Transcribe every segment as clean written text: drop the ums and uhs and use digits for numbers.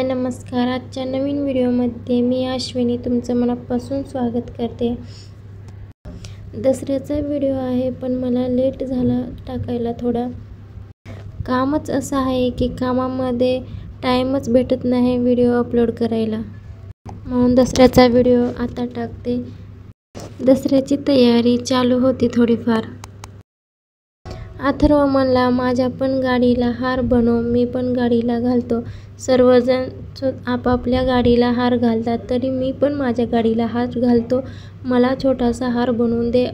हाय नमस्कार. आजच्या नवीन व्हिडिओमध्ये मी अश्विनी तुमचं मनापासून स्वागत करते. दसऱ्याचा व्हिडिओ आहे पण मला लेट झाला टाकायला. थोडा कामच असं आहे की कामामध्ये टाईमच भेटत नाही व्हिडिओ अपलोड करायला, म्हणून दसऱ्याचा व्हिडिओ आता टाकते. दसऱ्याची तयारी चालू होती थोडीफार. अथर्व म्हणला माझ्या पण गाडीला हार बनव, मी पण गाडीला घालतो. सर्वजण आपापल्या गाडीला हार घालतात, तरी मी पण माझ्या गाडीला हार घालतो. मला छोटासा हार बनवून दे,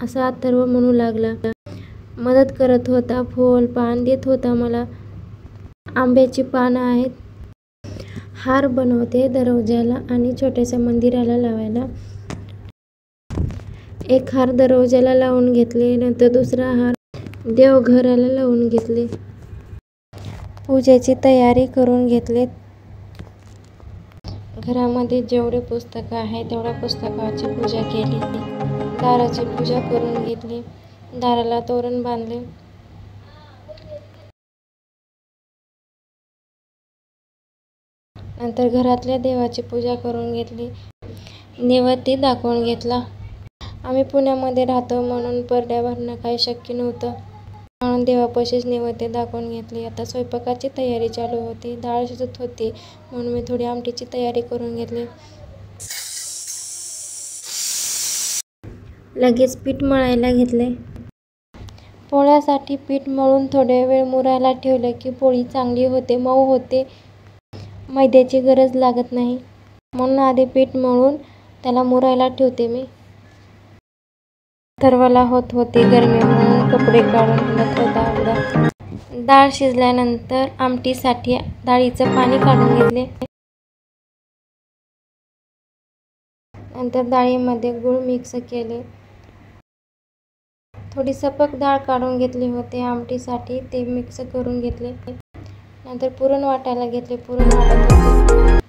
असं अथर्व म्हणू लागला. मदत करत होता, फूल पान देत होता मला. आंब्याची पानं आहेत. हार बनवते दरवाजाला आणि छोट्याशा मंदिराला लावायला. एक हार दरवाजाला लावून घेतले, नंतर दुसरा हार देवघराला लावून घेतले. पूजेची तयारी करून घेतले. घरामध्ये जेवढे पुस्तकं आहे तेवढ्या पुस्तकाची पूजा केली. दाराची पूजा करून घेतली. दाराला तोरण बांधले. नंतर घरातल्या देवाची पूजा करून घेतली. नैवेद्य दाखवून घेतला. आम्ही पुण्यामध्ये राहतो म्हणून पडद्या भरणं काही शक्य नव्हतं, म्हणून देवापाशीच नैवेद्य दाखवून घेतली. आता स्वयंपाकाची तयारी चालू होती. डाळ शिजत होती म्हणून मी थोडी आमटीची तयारी करून घेतली. लगेच पीठ मळायला घेतले. पोळ्यासाठी पीठ मळून थोडे वेळ मुरायला ठेवले की पोळी चांगली होते, मऊ होते. मैद्याची गरज लागत नाही, म्हणून आधी पीठ मळून त्याला मुरायला ठेवते मी. अथर्वला होत होती गरमी म्हणून कपडे काढून हलत होता अगोदर. डाळ शिजल्यानंतर आमटीसाठी डाळीचं पाणी काढून घेतले. नंतर डाळीमध्ये गूळ मिक्स केले. थोडी सपक डाळ काढून घेतली होती आमटीसाठी, ते मिक्स करून घेतले. नंतर पुरण वाटायला घेतले. पुरण वाटत होते.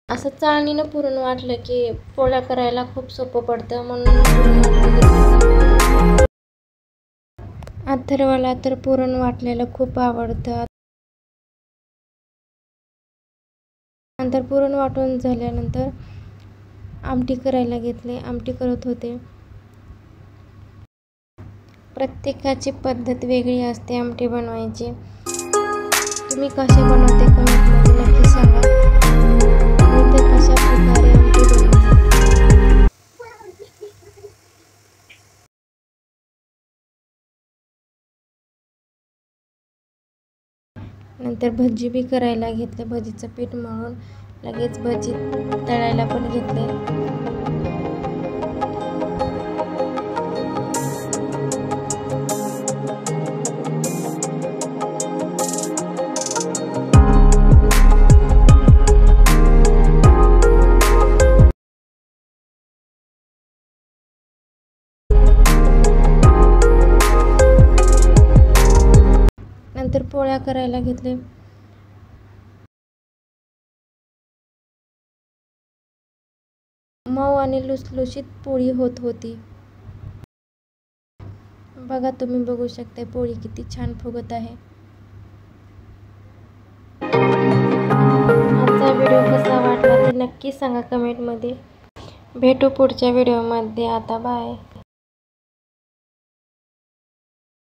असं चाळणीनं पुरण वाटलं की पोळ्या करायला खूप सोपं पडतं, म्हणून पुरण वाटून घेतलं. अथर्वला तर पुरण वाटलेलं खूप आवडतं. नंतर पुरण वाटून झाल्यानंतर आमटी करायला घेतले. आमटी करत होते. प्रत्येकाची पद्धत वेगळी असते आमटी बनवायची. तुम्ही कसे बनवते कमेंटमध्ये नक्की सांगा. मी तर कशा प्रकारे आमटी बनवते. नंतर भजी बी करायला घेतले. भजीचं पीठ मळून लगेच भजी तळायला पण घेतले. नंतर पोळ्या करायला घेतले. मऊ आणि लुसलुशीत पोळी होत होती. बघा, तुम्ही बघू शकता पोळी किती छान फुगत आहे. आजचा व्हिडिओ कसा वाटला ते नक्की सांगा कमेंटमध्ये. भेटू पुढच्या व्हिडिओमध्ये. आता बाय.